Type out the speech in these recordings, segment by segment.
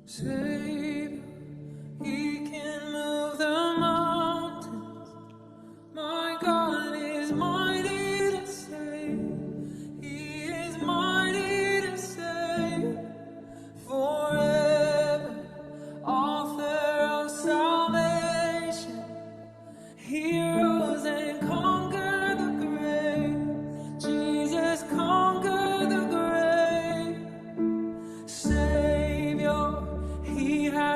Savior, He can move the mountains. My God is mighty to save. He is mighty to save. Forever, author of salvation. He rose and conquered the grave. Jesus conquered the grave. Savior, He has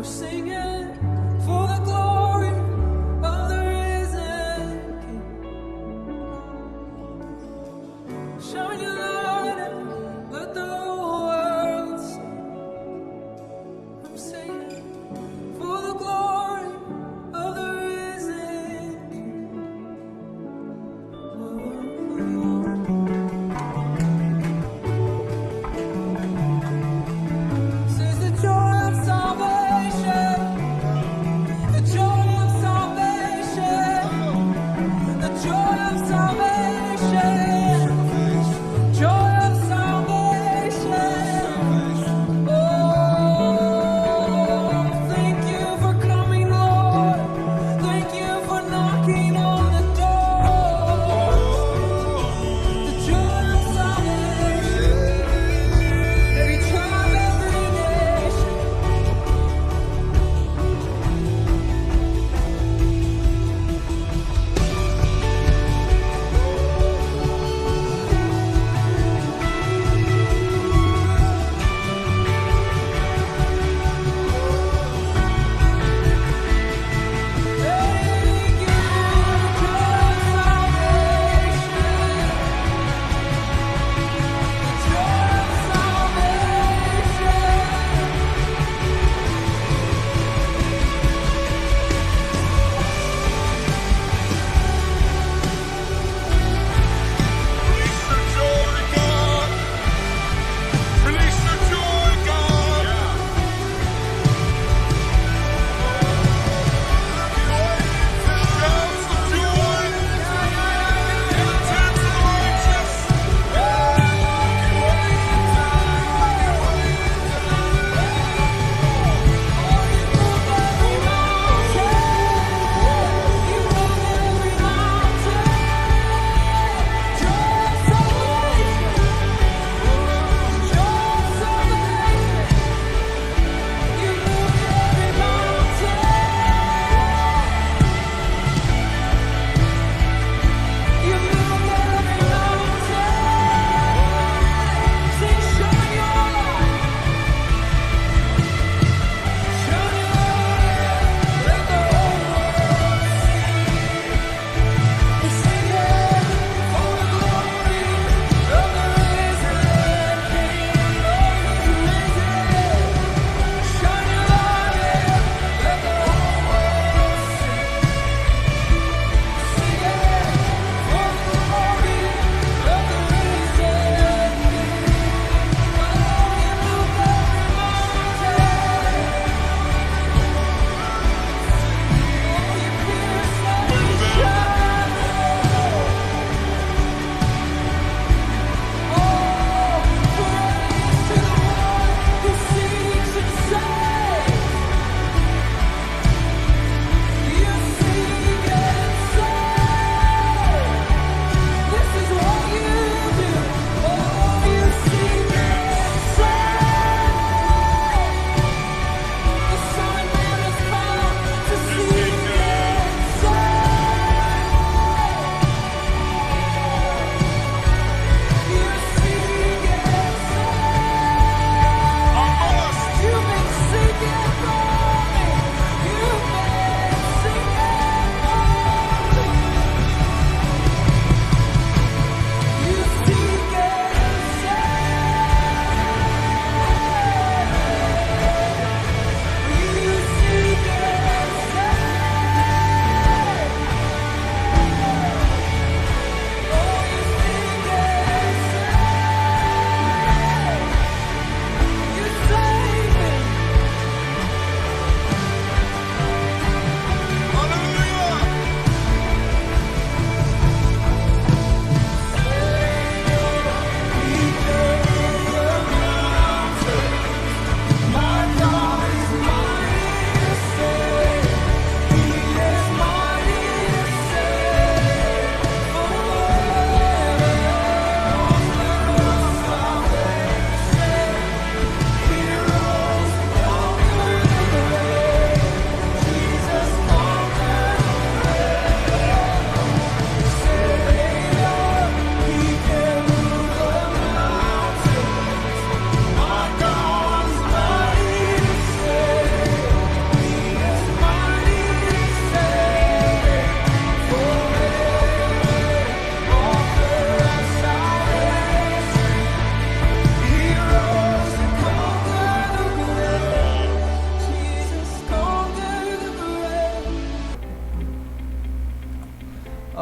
singing for the glory of the risen King. Shine your light and let the whole world see. I'm singing for the glory of the risen King. Says the joy of salvation.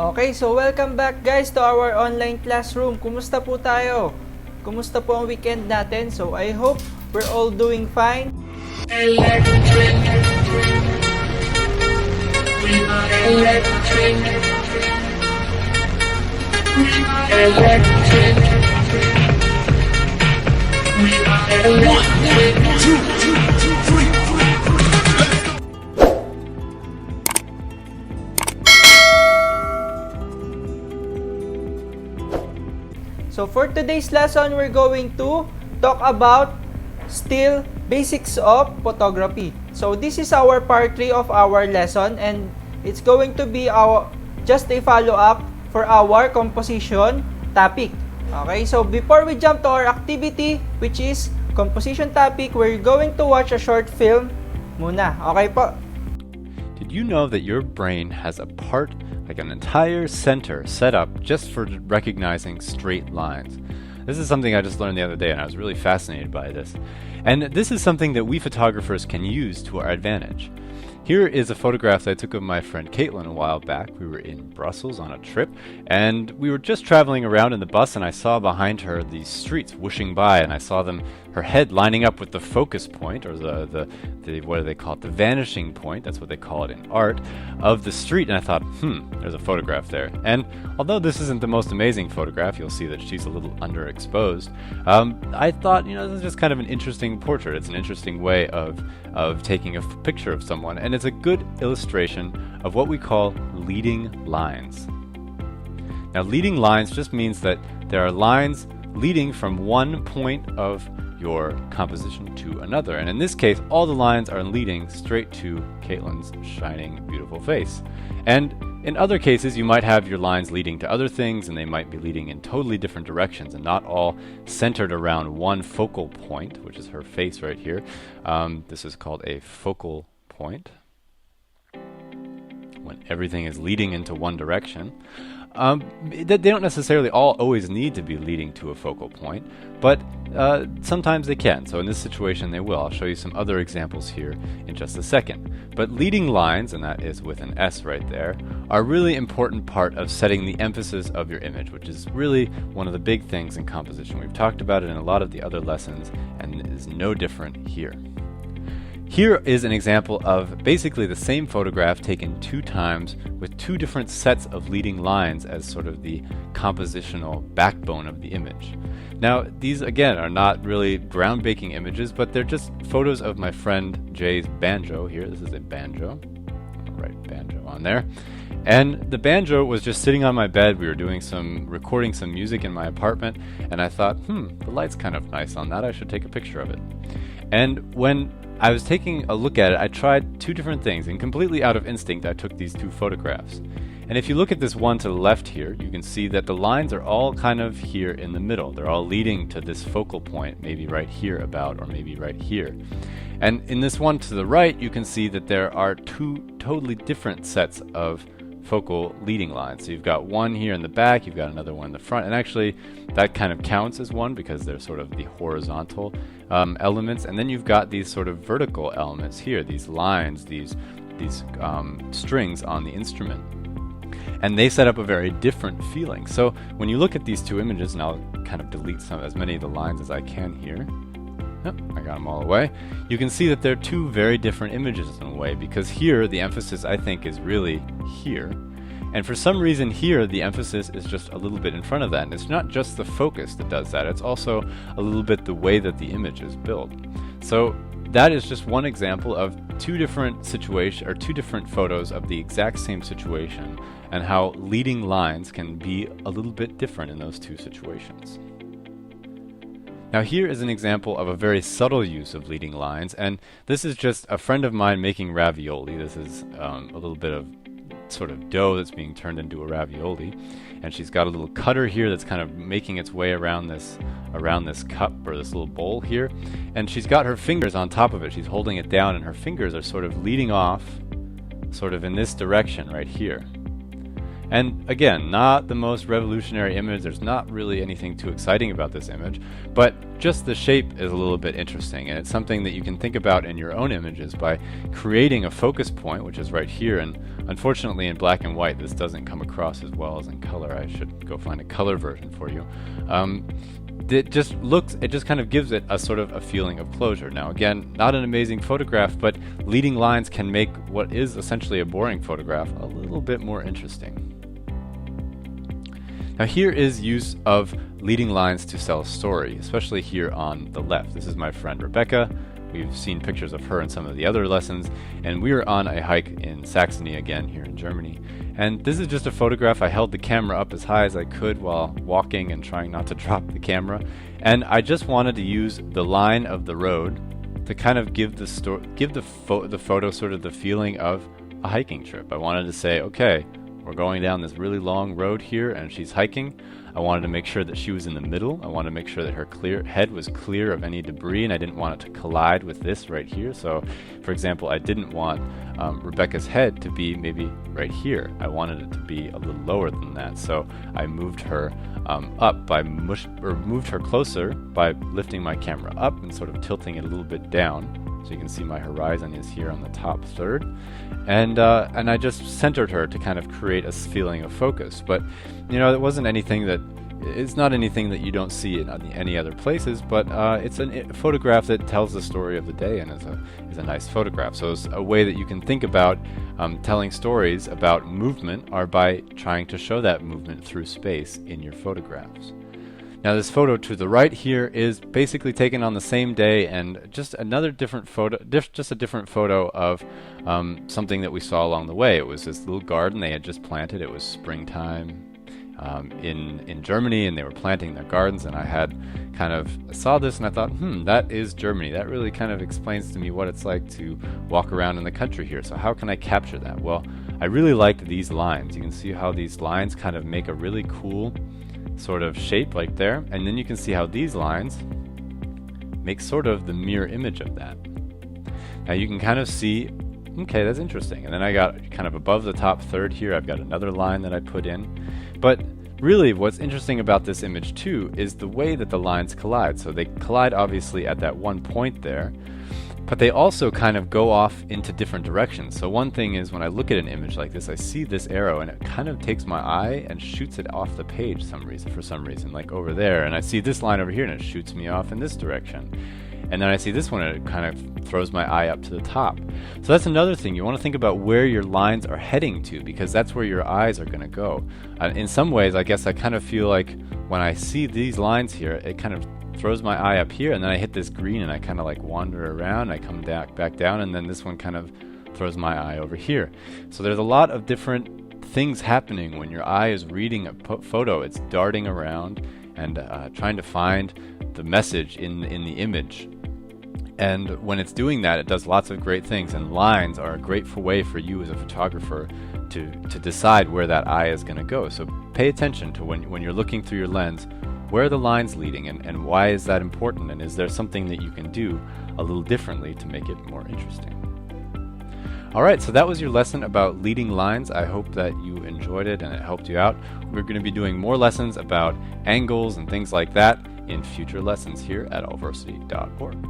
Okay, so welcome back guys to our online classroom. Kumusta po tayo? Kumusta po ang weekend natin? So I hope we're all doing fine. So for today's lesson, we're going to talk about still basics of photography. So this is our part 3 of our lesson, and it's going to be our just a follow-up for our composition topic. Okay, so before we jump to our activity, which is composition topic, we're going to watch a short film muna. Okay po? Did you know that your brain has a part, like an entire center, set up just for recognizing straight lines? This is something I just learned the other day, and I was really fascinated by this. And this is something that we photographers can use to our advantage. Here is a photograph that I took of my friend Caitlin a while back. We were in Brussels on a trip, and we were just traveling around in the bus, and I saw behind her these streets whooshing by, and I saw her head lining up with the focus point, or the what do they call it? The vanishing point, that's what they call it in art, of the street. And I thought, there's a photograph there. And although this isn't the most amazing photograph, you'll see that she's a little underexposed, I thought, this is just kind of an interesting portrait. It's an interesting way of taking a picture of someone, and it's a good illustration of what we call leading lines. Now, leading lines just means that there are lines leading from one point of your composition to another, and in this case, all the lines are leading straight to Caitlin's shining, beautiful face. And in other cases, you might have your lines leading to other things, and they might be leading in totally different directions and not all centered around one focal point, which is her face right here. This is called a focal point, when everything is leading into one direction. They don't necessarily all always need to be leading to a focal point, but sometimes they can. So in this situation they will. I'll show you some other examples here in just a second. But leading lines, and that is with an S right there, are a really important part of setting the emphasis of your image, which is really one of the big things in composition. We've talked about it in a lot of the other lessons, and it is no different here. Here is an example of basically the same photograph taken 2 times with 2 different sets of leading lines as sort of the compositional backbone of the image. Now, these again are not really groundbreaking images, but they're just photos of my friend Jay's banjo here. This is a banjo. I'll write banjo on there. And the banjo was just sitting on my bed. We were recording some music in my apartment, and I thought, the light's kind of nice on that. I should take a picture of it. And when I was taking a look at it, I tried 2 different things, and completely out of instinct, I took these 2 photographs. And if you look at this one to the left here, you can see that the lines are all kind of here in the middle. They're all leading to this focal point, maybe right here about, or maybe right here. And in this one to the right, you can see that there are 2 totally different sets of focal leading lines. So you've got one here in the back, you've got another one in the front, and actually that kind of counts as one because they're sort of the horizontal elements, and then you've got these sort of vertical elements here, these lines, these strings on the instrument, and they set up a very different feeling. So when you look at these 2 images, and I'll kind of delete as many of the lines as I can here. Yep, I got them all away. You can see that they're 2 very different images in a way, because here the emphasis, I think, is really here. And for some reason here the emphasis is just a little bit in front of that. And it's not just the focus that does that, it's also a little bit the way that the image is built. So that is just one example of 2 different situations, or 2 different photos of the exact same situation, and how leading lines can be a little bit different in those 2 situations. Now here is an example of a very subtle use of leading lines, and this is just a friend of mine making ravioli. This is a little bit of sort of dough that's being turned into a ravioli, and she's got a little cutter here that's kind of making its way around this cup, or this little bowl here, and she's got her fingers on top of it. She's holding it down, and her fingers are sort of leading off sort of in this direction right here. And again, not the most revolutionary image. There's not really anything too exciting about this image, but just the shape is a little bit interesting, and it's something that you can think about in your own images by creating a focus point, which is right here. And unfortunately in black and white this doesn't come across as well as in color. I should go find a color version for you. It just kind of gives it a sort of a feeling of closure. Now again, not an amazing photograph, but leading lines can make what is essentially a boring photograph a little bit more interesting. Now here is use of leading lines to tell a story, especially here on the left. This is my friend Rebecca. We've seen pictures of her in some of the other lessons, and we are on a hike in Saxony again here in Germany. And this is just a photograph. I held the camera up as high as I could while walking and trying not to drop the camera. And I just wanted to use the line of the road to kind of give the photo sort of the feeling of a hiking trip. I wanted to say, okay, we're going down this really long road here and she's hiking. I wanted to make sure that she was in the middle. I wanted to make sure that her head was clear of any debris, and I didn't want it to collide with this right here. So, for example, I didn't want Rebecca's head to be maybe right here. I wanted it to be a little lower than that. So I moved her up by moved her closer by lifting my camera up and sort of tilting it a little bit down. So you can see my horizon is here on the top third. And I just centered her to kind of create a feeling of focus. But, you know, it wasn't anything that, it's not anything that you don't see in any other places, but it's a photograph that tells the story of the day and is a nice photograph. So it's a way that you can think about telling stories about movement are by trying to show that movement through space in your photographs. Now this photo to the right here is basically taken on the same day, and just another different photo, just a different photo of something that we saw along the way. It was this little garden they had just planted. It was springtime in Germany, and they were planting their gardens, and I saw this and I thought, that is Germany. That really kind of explains to me what it's like to walk around in the country here. So how can I capture that? Well, I really liked these lines. You can see how these lines kind of make a really cool sort of shape like there, and then you can see how these lines make sort of the mirror image of that. Now you can kind of see, okay, that's interesting. And then I got kind of above the top third here, I've got another line that I put in. But really what's interesting about this image too is the way that the lines collide. So they collide obviously at that one point there, but they also kind of go off into different directions. So one thing is, when I look at an image like this, I see this arrow and it kind of takes my eye and shoots it off the page for some reason, like over there. And I see this line over here and it shoots me off in this direction. And then I see this one and it kind of throws my eye up to the top. So that's another thing. You want to think about where your lines are heading to, because that's where your eyes are going to go. In some ways, I guess I kind of feel like when I see these lines here, it kind of throws my eye up here, and then I hit this green and I kind of like wander around, I come back down, and then this one kind of throws my eye over here. So there's a lot of different things happening when your eye is reading a photo. It's darting around and trying to find the message in the image. And when it's doing that, it does lots of great things, and lines are a great way for you as a photographer to decide where that eye is going to go. So pay attention to when you're looking through your lens, where are the lines leading, and why is that important, and is there something that you can do a little differently to make it more interesting? Alright, so that was your lesson about leading lines. I hope that you enjoyed it and it helped you out. We're going to be doing more lessons about angles and things like that in future lessons here at allversity.org.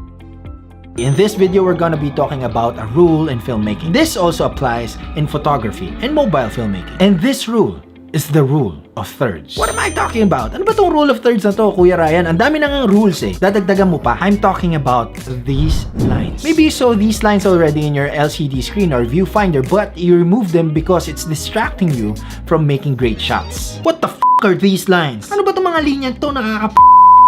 In this video, we're gonna be talking about a rule in filmmaking. This also applies in photography and mobile filmmaking. And this rule is the rule of thirds. What am I talking about? Ano ba tong rule of thirds na to, Kuya Ryan? Ang dami nang rules eh. Dadagdagan mo pa. I'm talking about these lines. Maybe you saw these lines already in your LCD screen or viewfinder, but you remove them because it's distracting you from making great shots. What the f*** are these lines? Ano ba tong mga linya to?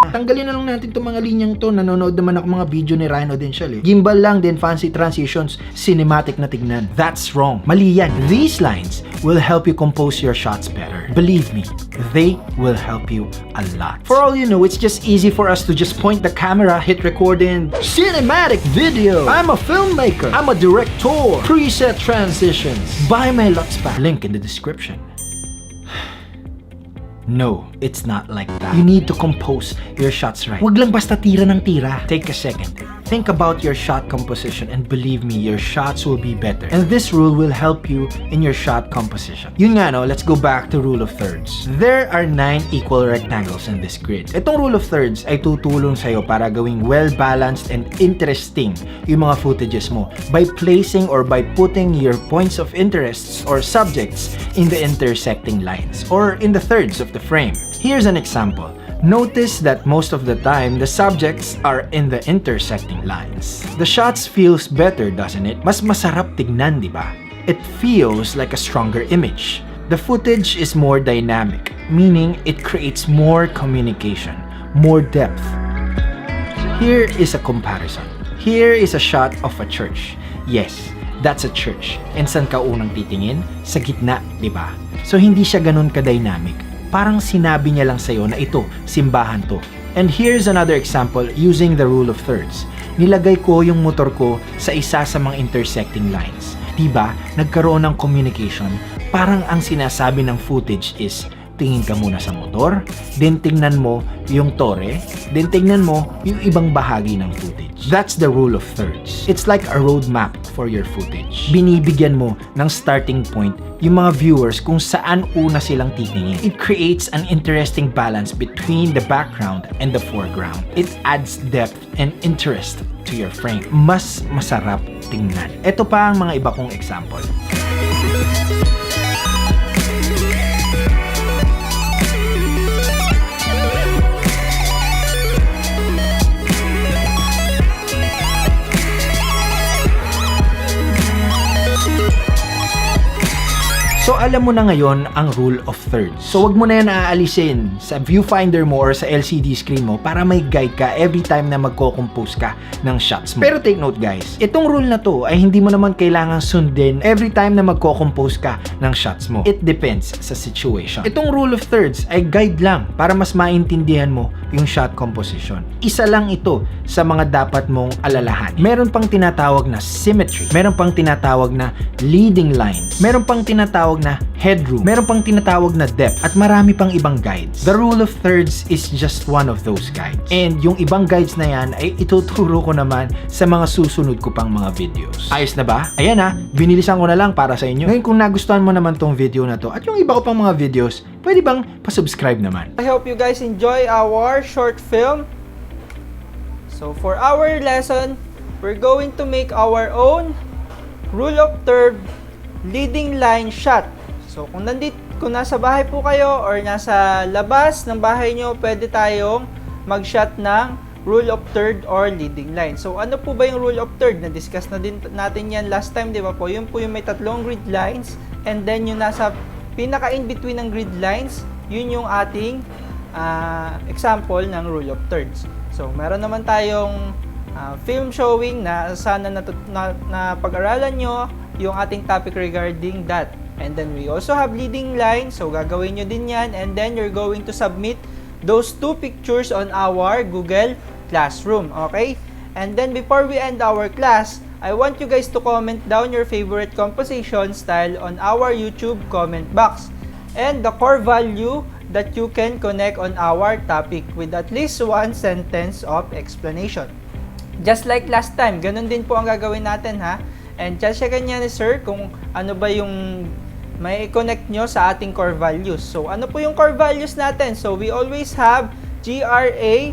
Tanggalin na lang natin itong mga linyang to. Nanonood naman ako mga video ni Ryan Odential eh. Gimbal lang din, fancy transitions, cinematic na tignan. That's wrong. Mali yan. These lines will help you compose your shots better. Believe me, they will help you a lot. For all you know, it's just easy for us to just point the camera, hit record in cinematic video. I'm a filmmaker. I'm a director. Preset transitions. Buy my Luxpack. Link in the description. No, it's not like that. You need to compose your shots right. Huwag lang basta tira ng tira. Take a second. Think about your shot composition and believe me, your shots will be better. And this rule will help you in your shot composition. Yun nga no, let's go back to rule of thirds. There are 9 equal rectangles in this grid. Itong rule of thirds ay tutulong sa'yo para gawing well-balanced and interesting yung mga footages mo by placing or by putting your points of interests or subjects in the intersecting lines or in the thirds of the frame. Here's an example. Notice that most of the time, the subjects are in the intersecting lines. The shots feels better, doesn't it? Mas masarap tignan, di ba? It feels like a stronger image. The footage is more dynamic, meaning it creates more communication, more depth. Here is a comparison. Here is a shot of a church. Yes, that's a church. And saan ka unang titingin? Sa gitna, di ba? So hindi siya ganun ka-dynamic. Parang sinabi niya lang sa'yo na ito, simbahan to. And here's another example using the rule of thirds. Nilagay ko yung motor ko sa isa sa mga intersecting lines. Diba, nagkaroon ng communication. Parang ang sinasabi ng footage is, tingin ka muna sa motor, then tingnan mo yung tore, then tingnan mo yung ibang bahagi ng footage. That's the rule of thirds. It's like a roadmap for your footage. Binibigyan mo ng starting point yung mga viewers kung saan una silang titingin. It creates an interesting balance between the background and the foreground. It adds depth and interest to your frame. Mas masarap tingnan. Ito pa ang mga iba kong example. So alam mo na ngayon ang rule of thirds. So wag mo na yan aalisin sa viewfinder mo or sa LCD screen mo para may guide ka every time na magko-compose ka ng shots mo. Pero take note guys, itong rule na to ay hindi mo naman kailangang sundin every time na magko-compose ka ng shots mo. It depends sa situation. Itong rule of thirds ay guide lang para mas maintindihan mo yung shot composition. Isa lang ito sa mga dapat mong alalahan. Meron pang tinatawag na symmetry. Meron pang tinatawag na leading lines. Meron pang tinatawag na headroom. Meron pang tinatawag na depth at marami pang ibang guides. The rule of thirds is just one of those guides. And yung ibang guides na yan ay ituturo ko naman sa mga susunod ko pang mga videos. Ayos na ba? Ayan na, binilisan ko na lang para sa inyo. Ngayon kung nagustuhan mo naman tong video na to at yung iba ko pang mga videos, pwede bang pasubscribe naman? I hope you guys enjoy our short film. So for our lesson, we're going to make our own rule of third leading line shot. So kung nasa bahay po kayo or nasa labas ng bahay nyo, pwede tayong mag-shot ng rule of third or leading line. So ano po ba yung rule of third? Na-discuss na din natin yan last time, di ba po? Yun po yung may tatlong grid lines and then yung nasa pinaka-in between ng grid lines, yun yung ating example ng rule of thirds. So meron naman tayong film showing na sana na pag-aralan nyo yung ating topic regarding that. And then we also have leading line, so gagawin nyo din yan, and then you're going to submit those 2 pictures on our Google Classroom, okay? And then before we end our class, I want you guys to comment down your favorite composition style on our YouTube comment box and the core value that you can connect on our topic with at least 1 sentence of explanation. Just like last time, ganun din po ang gagawin natin ha. And checkan niya ni sir kung ano ba yung may connect nyo sa ating core values. So ano po yung core values natin? So we always have GRACE.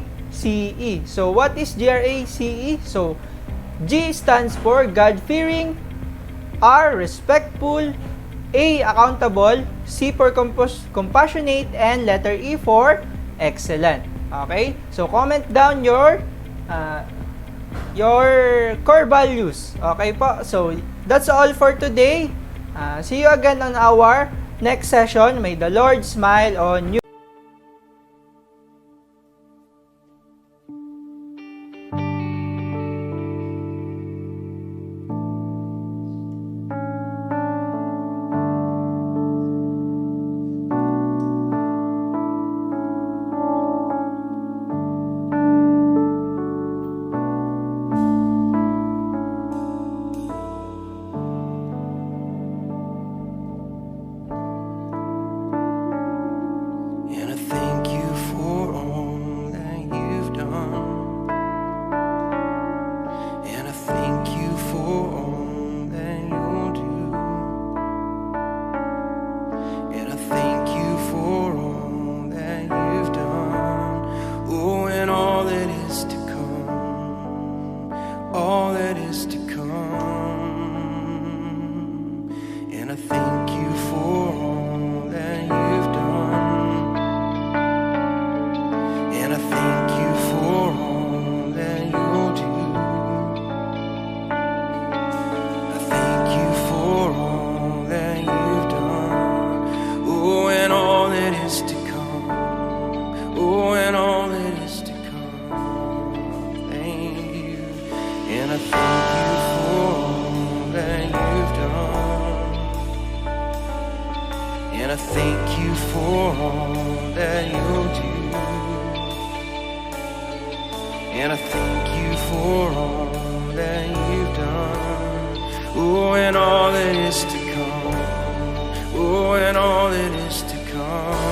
So what is GRACE? So G stands for God-fearing, R respectful, A accountable, C for compassionate, and letter E for excellent. Okay? So comment down your core values. Okay po? So, that's all for today. See you again on our next session. May the Lord smile on you. I thank you for all that you've done. And I thank you for all that you'll do. I thank you for all that you've done. Oh, and all that is to come. Oh, and all that is to come. Thank you. And I thank you for all that you've done. And I thank you for all that you'll do. And I thank you for all that you've done. Oh, and all that is to come. Oh, and all that is to come.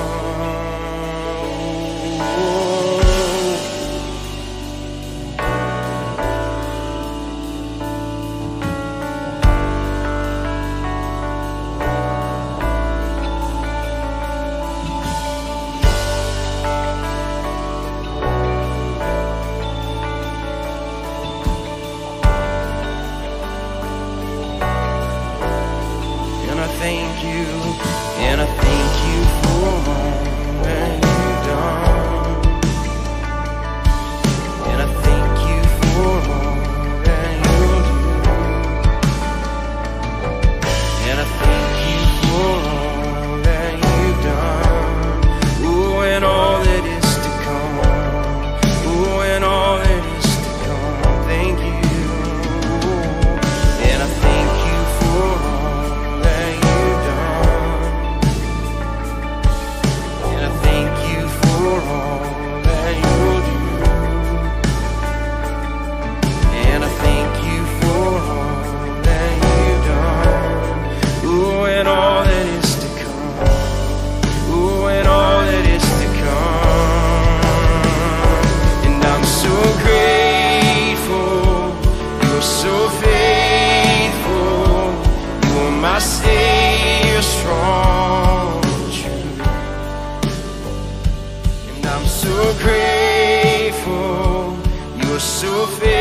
Thank you, and I thank you for all that you've done. And I thank you for all that you'll do. And I thank you for all that you've done. Oh, and all that is to come. Oh, and all that is to come. Thank you. And I thank you for all that you've done. And I thank you for all that you'll do. And I thank you for all that you've done. Oh, and all that is to come. Oh, and all that is to come. And I'm so grateful. You're so faithful. You are my Savior, strong and true. And I'm so grateful. You're so faithful.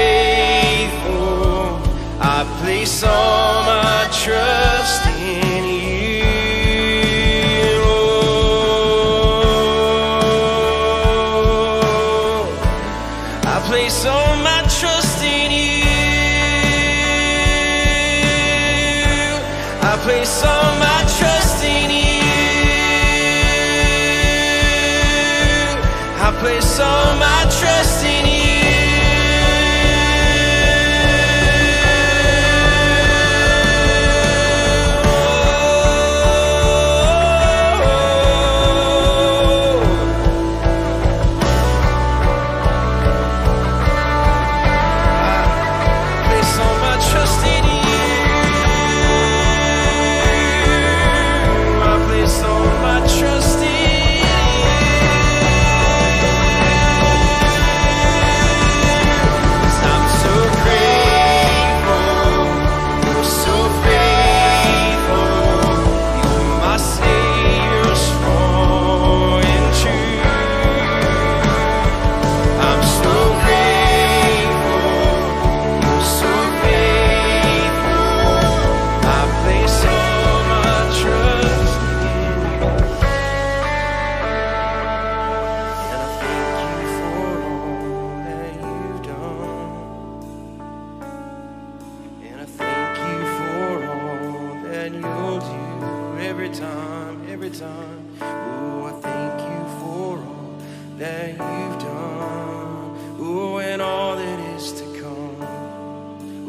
I place all my trust in you. I place all my trust in you. I place all my trust in you. I place all my trust in you. Place all my trust in you. I place all my trust in you. I'm so grateful. You're so faithful. You're my Savior, strong and true. I'm so grateful. You're so faithful. I place all my trust in you. And I thank you for all that you've done. And I thank you for all that you'll do every time, every time. Oh, I thank you for all that you've done. Oh, and all that is to come.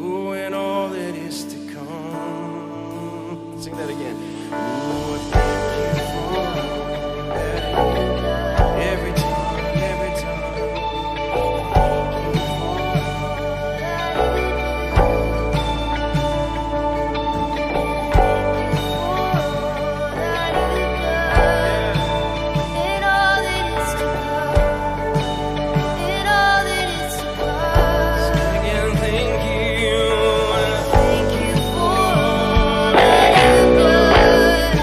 Oh, and all that is to come. Sing that again. Oh, I thank you for all that you've done. Every time, every time. Again, thank you. Thank you for all that you've done.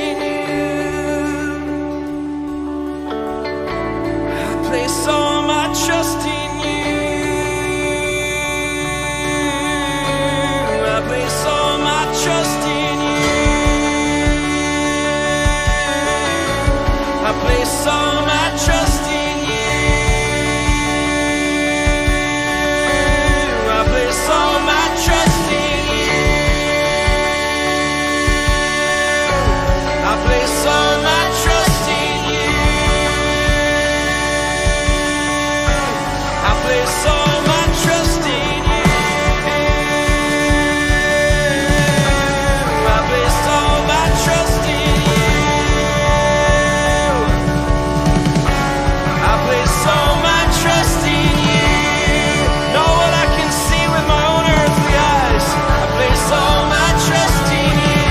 in you. I place all my trust in you. I place all my trust in you. I place all my trust in you. I place all my trust in you. I place all my trust in you. I place all my trust in you. I place all my trust in you. I place all my trust in you. Know what I can see with my own earthly eyes. I place all my trust in you.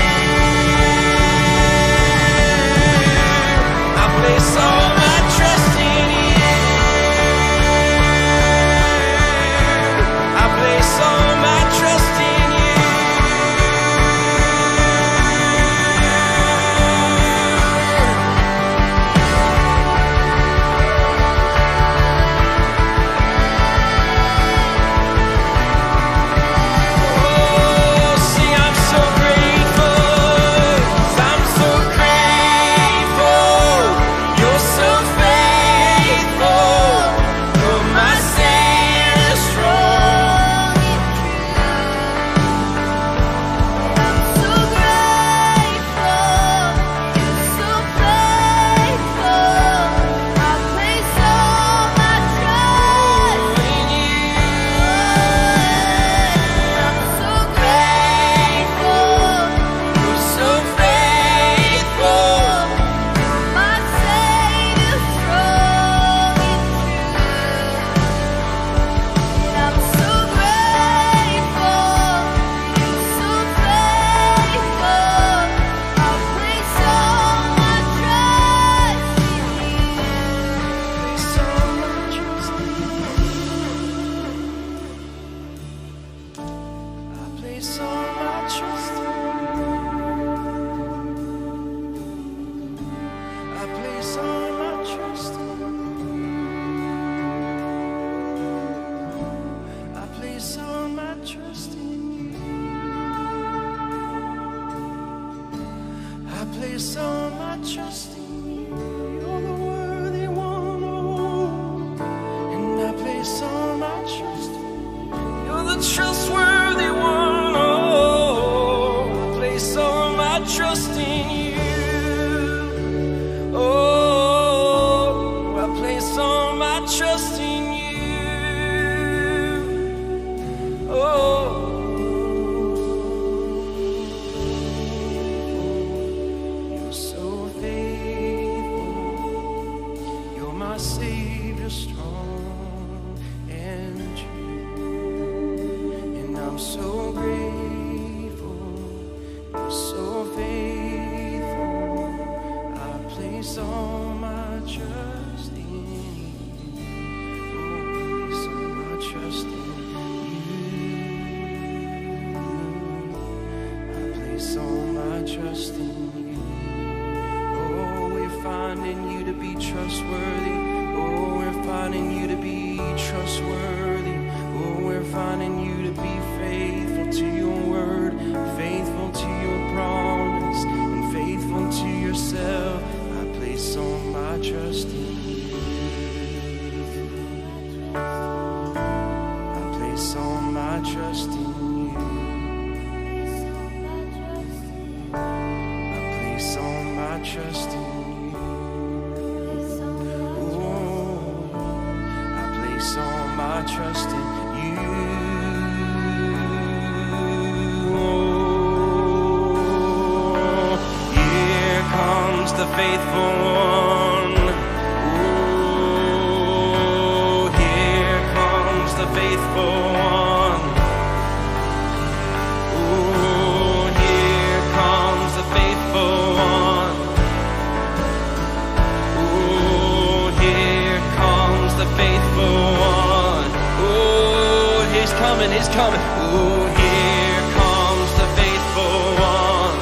I place all my trust in you. I place all my trust in you. Oh, see, I'm so grateful. I'm so grateful. You're so faithful. You're my Savior strong. I'm so grateful. You're so faithful. I place all my trust in you. I'm so grateful. You're so faithful. My Savior strong and true. I'm so grateful. You're so faithful. I place all my trust in you. I place all my trust in you. I place all my trust in you. I place all my trust in you. I place all my trust in you. You're the worthy one, oh, and I place all my trust in you. You're the trustworthy one, oh, I place all my trust in you. Oh, I place all my trust in you. Oh, you're so faithful. You're my Savior, strong and true. And I'm so grateful. You're so faithful. I place all my trust in you. Oh, place all my trust in you. I place all my trust in you. Oh, we're finding you to be trustworthy. Oh, we're finding you to be trustworthy. Oh, we're finding you to be faithful to your word, faithful to your promise, and faithful to yourself. I place all my trust in you. I place all my trust in you. I place all my trust in you. Oh, I place all my trust in you. Oh, here comes the faithful one. Oh, here comes the faithful one. Oh, here comes the faithful one. Oh, here comes the faithful one. Oh, he's coming, he's coming. Oh, here comes the faithful one.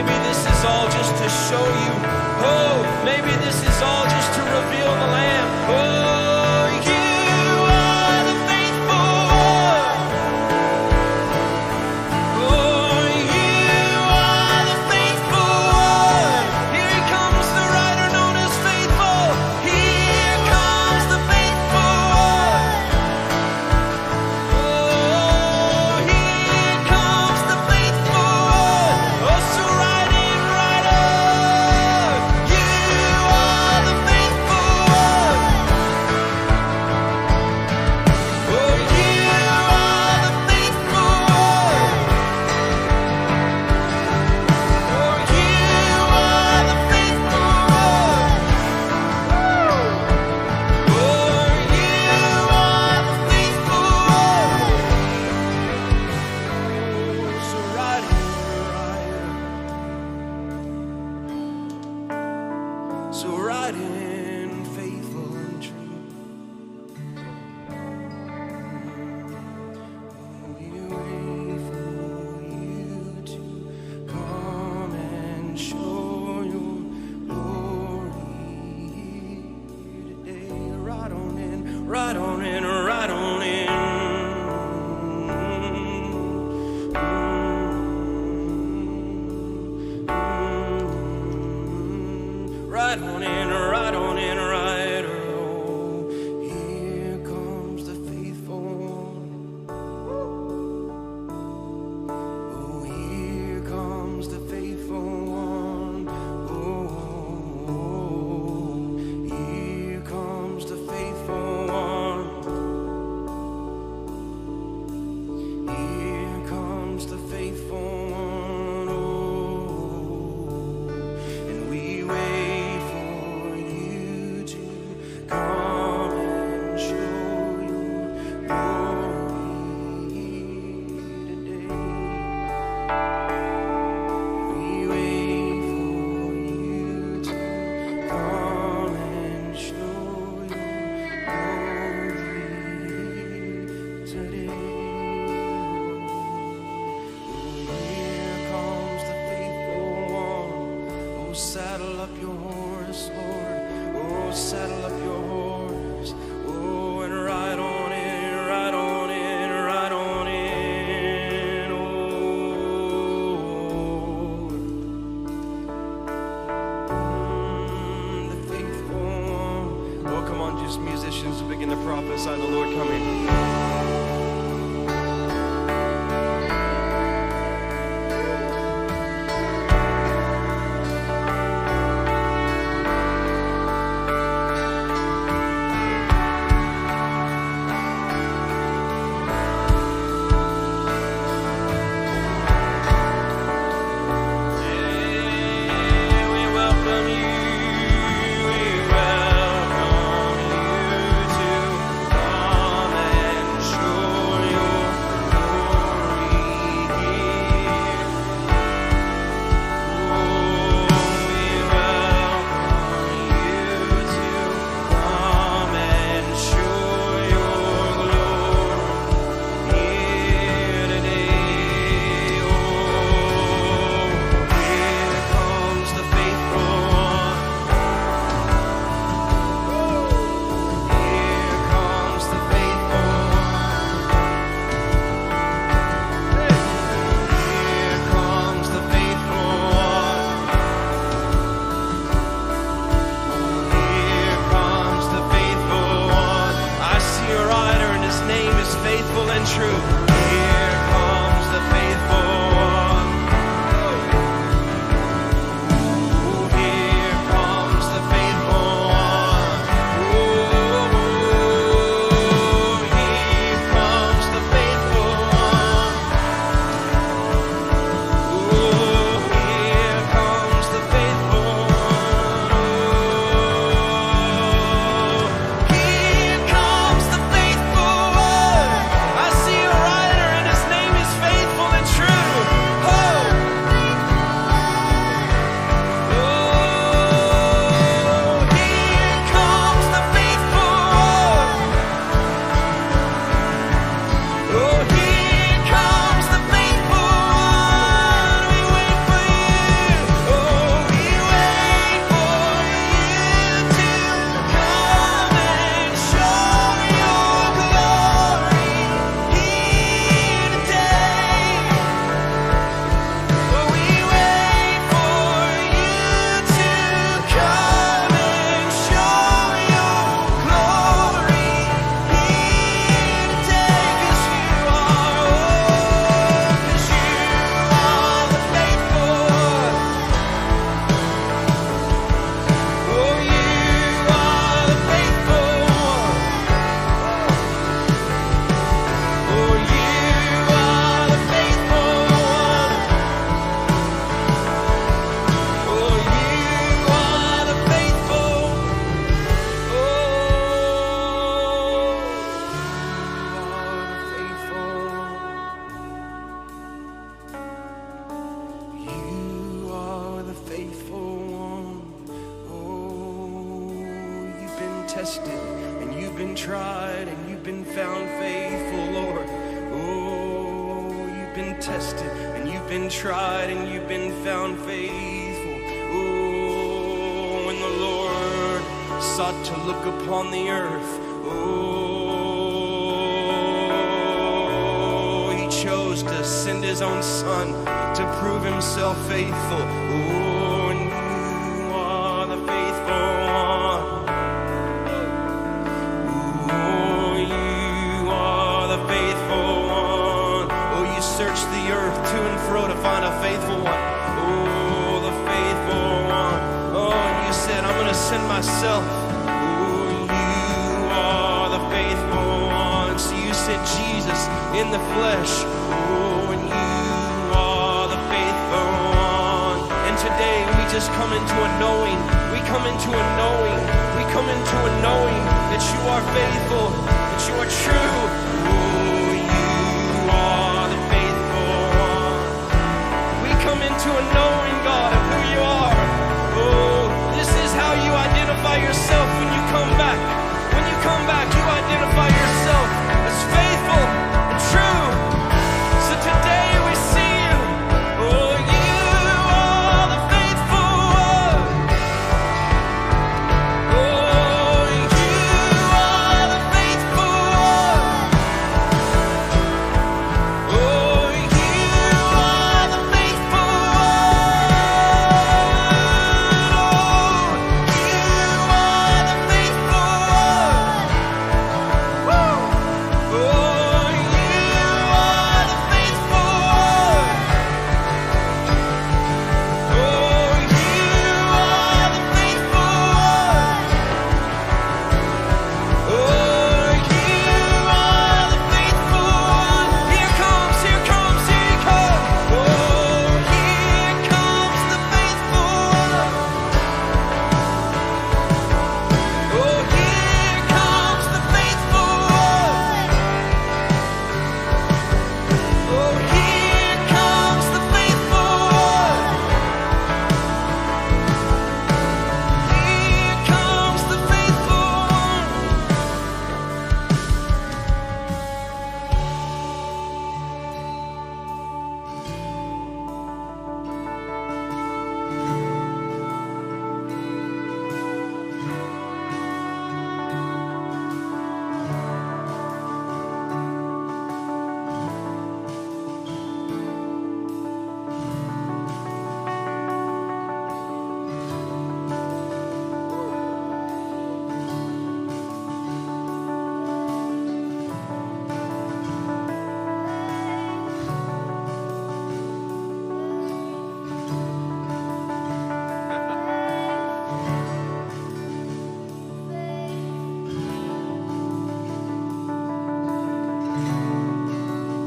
maybe this is all just to show you. Oh, maybe this is all just to reveal the Lamb. Oh, you are the faithful one. Oh, you are the faithful one. Here comes the rider known as faithful. Here comes the faithful one. Oh, here comes the faithful one. Oh, so ride in, rider. You are the faithful one. Oh, you are the faithful one. Oh, you are the faithful one. Oh, you are the faithful one. So ride in, rider. So ride in, faithful and true. We wait for you to come and show your glory today. Ride on in, ride on in, ride on in. Ride on in, ride on in, rider. Oh, here comes the faithful one. Oh, here comes the faithful one. Oh, here comes the faithful one. Here comes the faithful one. Oh, and we wait for you to come and show your glory today. We wait for you to come and show your glory today. Here comes the faithful one. Oh, saddle up your horse, Lord. Oh, saddle up your horse. Oh, and ride on in, ride on in, ride on in. Oh, the faithful one. Oh, come on, just musicians begin to prophesy the Lord coming. We welcome you. We welcome you to come and show your glory here. Oh, we welcome you to come and show your glory here today. Oh, here comes the faithful one. Here comes the faithful one. Here comes the faithful one. Here comes the faithful one. I see a rider and his name is faithful and true. Here comes the faithful one. Oh, here comes the faithful one. Oh, here comes the faithful one. Oh, here comes the faithful one. Oh, here comes the faithful one. I see a rider tested, and you've been tried, and you've been found faithful, Lord. Oh, you've been tested, and you've been tried, and you've been found faithful. Oh, when the Lord sought to look upon the earth, oh, he chose to send his own son to prove himself faithful. Oh, and you are the faithful one. Oh, you are the faithful one. Oh, you search the earth to and fro to find a faithful one. Oh, the faithful one. Oh, and you said, I'm going to send myself. Oh, you are the faithful one. So you sent Jesus in the flesh. Oh, and you are the faithful one. And today we just come into a knowing. We come into a knowing. We come into a knowing that you are faithful, that you are true. Oh,